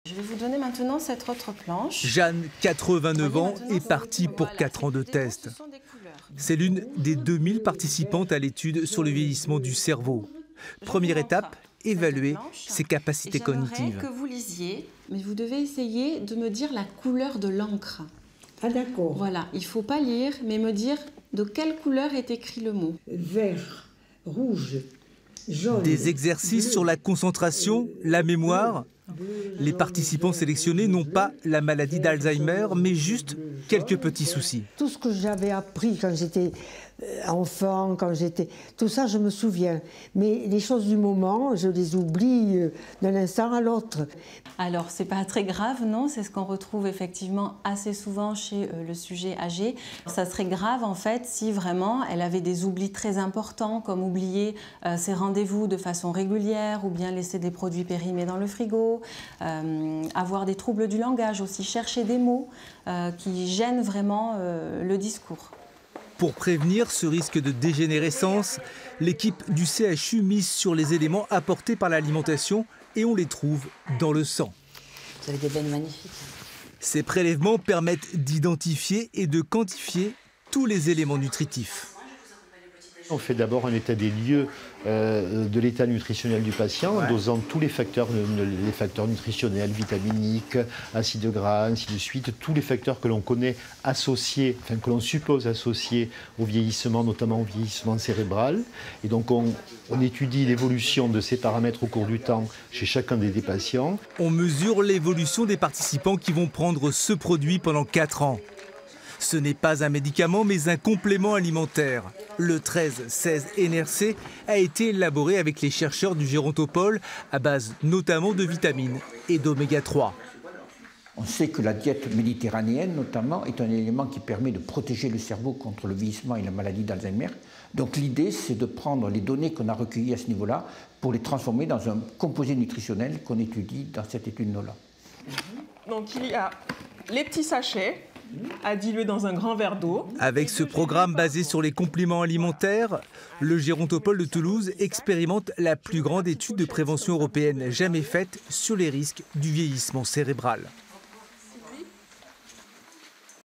Je vais vous donner maintenant cette autre planche. Jeanne, 89 ans, est partie pour 4 ans de test. C'est l'une des 2000 participantes à l'étude sur le vieillissement du cerveau. Première étape, évaluer ses capacités cognitives. Que vous lisiez, mais vous devez essayer de me dire la couleur de l'encre. Ah d'accord. Voilà, il ne faut pas lire, mais me dire de quelle couleur est écrit le mot. Vert, rouge, jaune. Des exercices sur la concentration, la mémoire. Les participants sélectionnés n'ont pas la maladie d'Alzheimer, mais juste quelques petits soucis. Tout ce que j'avais appris quand j'étais enfant, tout ça, je me souviens. Mais les choses du moment, je les oublie d'un instant à l'autre. Alors, c'est pas très grave, non? C'est ce qu'on retrouve effectivement assez souvent chez le sujet âgé. Ça serait grave, en fait, si vraiment elle avait des oublis très importants, comme oublier ses rendez-vous de façon régulière, ou bien laisser des produits périmés dans le frigo, avoir des troubles du langage aussi, chercher des mots qui gênent vraiment le discours. Pour prévenir ce risque de dégénérescence, l'équipe du CHU mise sur les éléments apportés par l'alimentation et on les trouve dans le sang. Vous avez des veines magnifiques. Ces prélèvements permettent d'identifier et de quantifier tous les éléments nutritifs. On fait d'abord un état des lieux de l'état nutritionnel du patient, en dosant tous les facteurs nutritionnels, vitaminiques, acides gras, ainsi de suite, tous les facteurs que l'on connaît associés, enfin que l'on suppose associés au vieillissement, notamment au vieillissement cérébral. Et donc on étudie l'évolution de ces paramètres au cours du temps chez chacun des patients. On mesure l'évolution des participants qui vont prendre ce produit pendant 4 ans. Ce n'est pas un médicament, mais un complément alimentaire. Le 1316 NRC a été élaboré avec les chercheurs du Gérontopole à base notamment de vitamines et d'oméga 3. On sait que la diète méditerranéenne, notamment, est un élément qui permet de protéger le cerveau contre le vieillissement et la maladie d'Alzheimer. Donc l'idée, c'est de prendre les données qu'on a recueillies à ce niveau-là pour les transformer dans un composé nutritionnel qu'on étudie dans cette étude NOLA. Donc il y a les petits sachets à diluer dans un grand verre d'eau. Avec ce programme basé sur les compléments alimentaires, le Gérontopole de Toulouse expérimente la plus grande étude de prévention européenne jamais faite sur les risques du vieillissement cérébral.